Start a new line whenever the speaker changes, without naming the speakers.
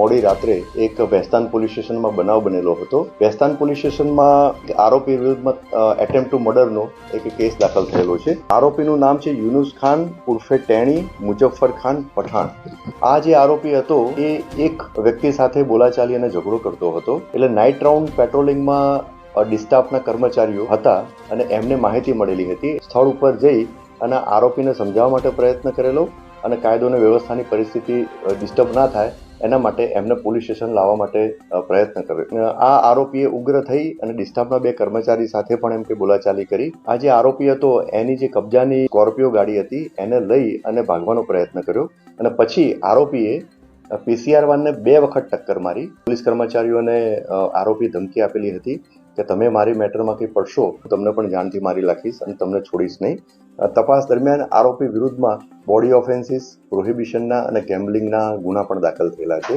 મોડી રાત્રે એક વેસ્તાન પોલીસ સ્ટેશનમાં બનાવ બનેલો હતો. વેસ્તાન પોલીસ સ્ટેશનમાં આરોપી વિરુદ્ધમાં એટેમ્પ્ટ ટુ મર્ડરનો એક કેસ દાખલ થયેલો છે. આરોપીનું નામ છે યુનુસ ખાન ઉર્ફે ટેણી મુજફ્ફર ખાન પઠાણ. આ જે આરોપી હતો એ એક વ્યક્તિ સાથે બોલાચાલી અને ઝઘડો કરતો હતો. એટલે નાઇટ રાઉન્ડ પેટ્રોલિંગમાં ડિસ્ટાફના કર્મચારીઓ હતા અને એમને માહિતી મળેલી હતી. સ્થળ ઉપર જઈ અને આરોપીને સમજાવવા માટે પ્રયત્ન કરેલો અને કાયદો અને વ્યવસ્થાની પરિસ્થિતિ ડિસ્ટર્બ ના થાય એના માટે એમને પોલીસ સ્ટેશન લાવવા માટે પ્રયત્ન કર્યો. આ આરોપીએ ઉગ્ર થઈ અને ડિસ્ટાફના બે કર્મચારી સાથે પણ એમ કે બોલાચાલી કરી. આ જે આરોપી હતો એની જે કબજાની સ્કોર્પિયો ગાડી હતી એને લઈ અને ભાગવાનો પ્રયત્ન કર્યો અને પછી આરોપીએ PCR વાનને 2 વખત ટક્કર મારી. પોલીસ કર્મચારીઓને આરોપી ધમકી આપેલી હતી કે તમે મારી મેટરમાં કંઈ પડશો તો તમને પણ જાનથી મારી નાખીશ અને તમને છોડીશ નહીં. તપાસ દરમિયાન આરોપી વિરુદ્ધમાં બોડી ઓફેન્સીસ, પ્રોહિબિશનના અને ગેમ્બલિંગના ગુના પણ દાખલ થયેલા છે.